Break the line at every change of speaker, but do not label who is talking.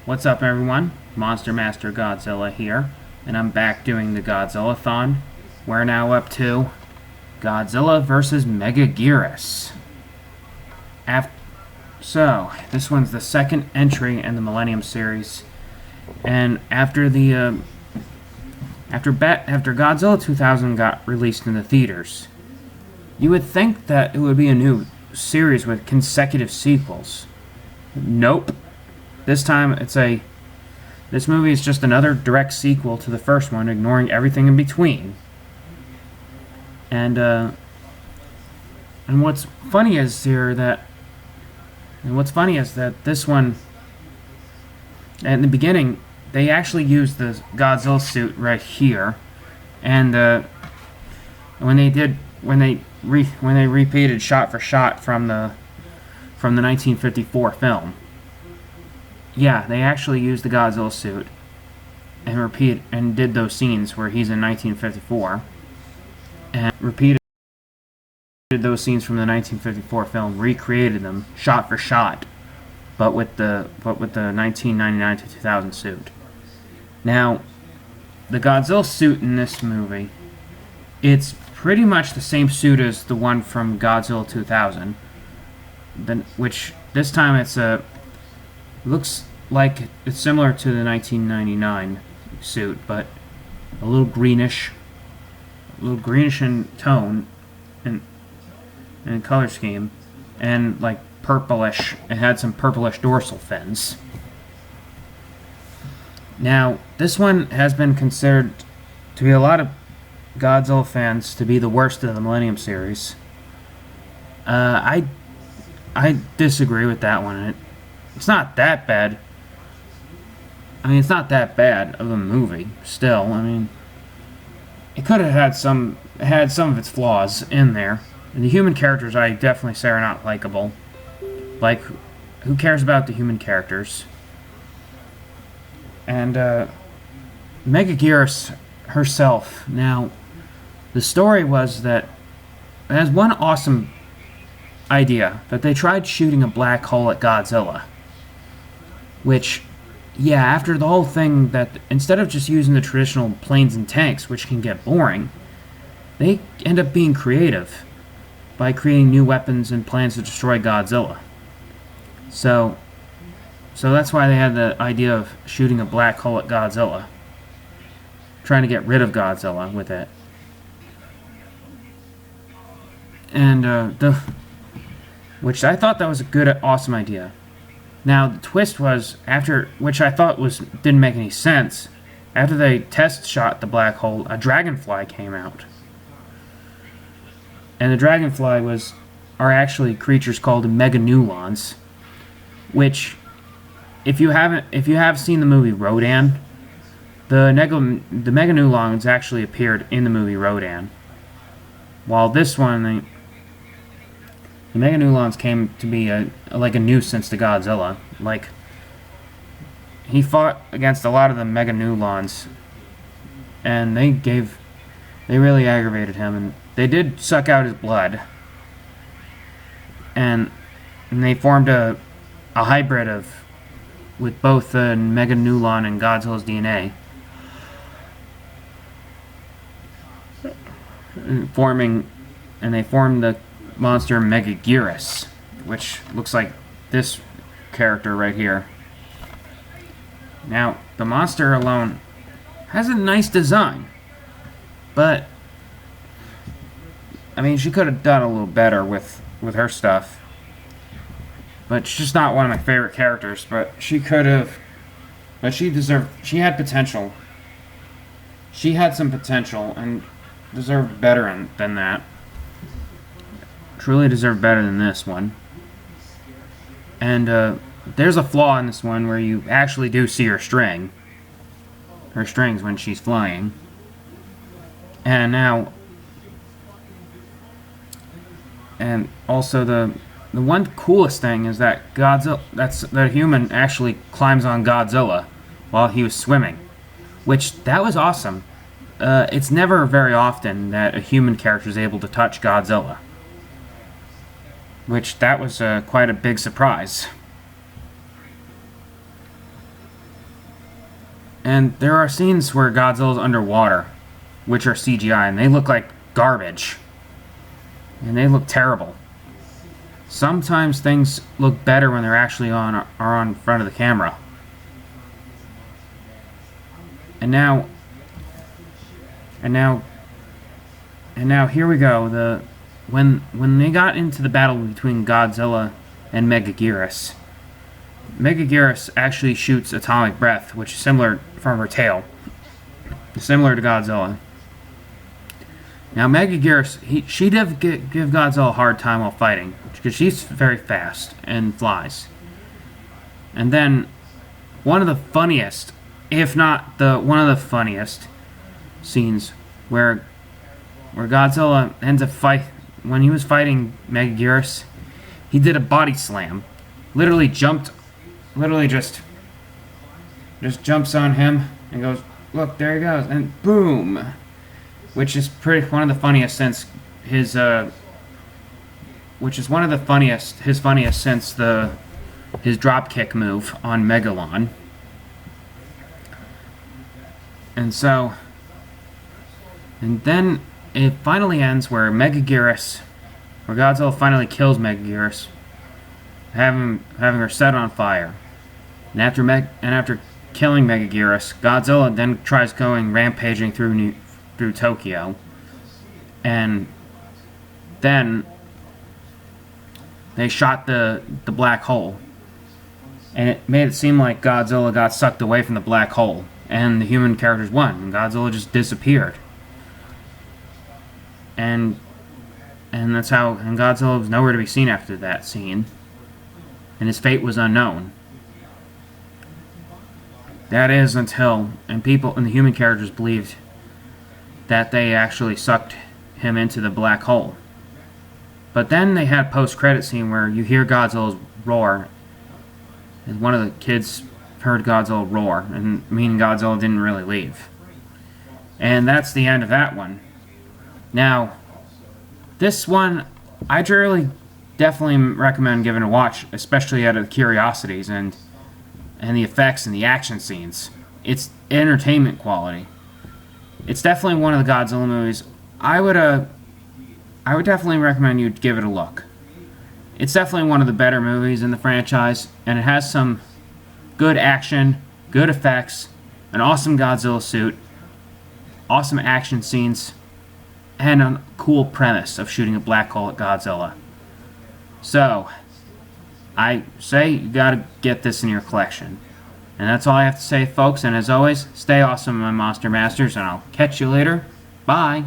What's up, everyone? Monster Master Godzilla here, and I'm back doing the Godzilla-Thon. We're now up to Godzilla vs. Megaguirus. So, this one's the second entry in the Millennium series, and after Godzilla 2000 got released in the theaters, you would think that it would be a new series with consecutive sequels. Nope. This time this movie is just another direct sequel to the first one, ignoring everything in between. And what's funny is that this one, in the beginning, they actually used the Godzilla suit right here, and when they repeated shot for shot from the 1954 film. Yeah, they actually used the Godzilla suit and did those scenes where he's in 1954 and repeated those scenes from the 1954 film, recreated them shot for shot, but with the 1999 to 2000 suit. Now, the Godzilla suit in this movie, it's pretty much the same suit as the one from Godzilla 2000, which this time looks like it's similar to the 1999 suit, but a little greenish in tone and color scheme, and like purplish. It had some purplish dorsal fins. Now, this one has been considered to be a lot of Godzilla fans to be the worst of the Millennium series. I disagree with that one. It's not that bad. I mean, it's not that bad of a movie. Still, I mean, it could have had some of its flaws in there. And the human characters, I definitely say, are not likable. Like, who cares about the human characters? And Megaguirus herself. Now, the story was that it has one awesome idea, that they tried shooting a black hole at Godzilla. Which, yeah, after the whole thing, that instead of just using the traditional planes and tanks, which can get boring, they end up being creative by creating new weapons and plans to destroy Godzilla. So that's why they had the idea of shooting a black hole at Godzilla. Trying to get rid of Godzilla with it. And, which I thought that was a good, awesome idea. Now, the twist was, which I thought didn't make any sense, after they test shot the black hole, a dragonfly came out. And the dragonfly are actually creatures called Meganeulons, which, if you have seen the movie Rodan, the Meganeulons actually appeared in the movie Rodan. While this one, the Meganeulons came to be like a nuisance to Godzilla. Like, he fought against a lot of the Meganeulons, and they really aggravated him, and they did suck out his blood. And they formed a hybrid with both the Meganeulon and Godzilla's DNA. They formed the monster Megaguirus, which looks like this character right here. Now, the monster alone has a nice design, but I mean, she could have done a little better with her stuff. But she's just not one of my favorite characters, but she could have. But she had potential. She had some potential and deserved better than that. Truly deserved better than this one. And there's a flaw in this one where you actually do see her strings when she's flying. And also the one coolest thing is that that human actually climbs on Godzilla while he was swimming, which that was awesome. It's never very often that a human character is able to touch Godzilla. Which, that was quite a big surprise. And there are scenes where Godzilla's underwater, which are CGI, and they look like garbage. And they look terrible. Sometimes things look better when they're actually are on front of the camera. And now here we go. When they got into the battle between Godzilla and Megaguirus, Megaguirus actually shoots atomic breath, which is similar from her tail, similar to Godzilla. Now Megaguirus, she did give Godzilla a hard time while fighting, because she's very fast and flies. And then one of the funniest, if not one of the funniest scenes where Godzilla ends up when he was fighting Megaguirus, he did a body slam. Literally just jumps on him and goes, look, there he goes, and boom. Which is one of the funniest since his funniest since his drop kick move on Megalon. And then it finally ends where Godzilla finally kills Megaguirus, having her set on fire. And after killing Megaguirus, Godzilla then tries going rampaging through Tokyo, and then they shot the black hole, and it made it seem like Godzilla got sucked away from the black hole, and the human characters won, and Godzilla just disappeared. And Godzilla was nowhere to be seen after that scene, and his fate was unknown. That is until the human characters believed that they actually sucked him into the black hole. But then they had a post-credit scene where you hear Godzilla's roar, and one of the kids heard Godzilla roar, and meaning Godzilla didn't really leave. And that's the end of that one. Now, this one, I definitely recommend giving a watch, especially out of curiosities and the effects and the action scenes. It's entertainment quality. It's definitely one of the Godzilla movies. I would definitely recommend you give it a look. It's definitely one of the better movies in the franchise, and it has some good action, good effects, an awesome Godzilla suit, awesome action scenes, and a cool premise of shooting a black hole at Godzilla. So, I say you gotta get this in your collection. And that's all I have to say, folks, and as always, stay awesome, my Monster Masters, and I'll catch you later. Bye!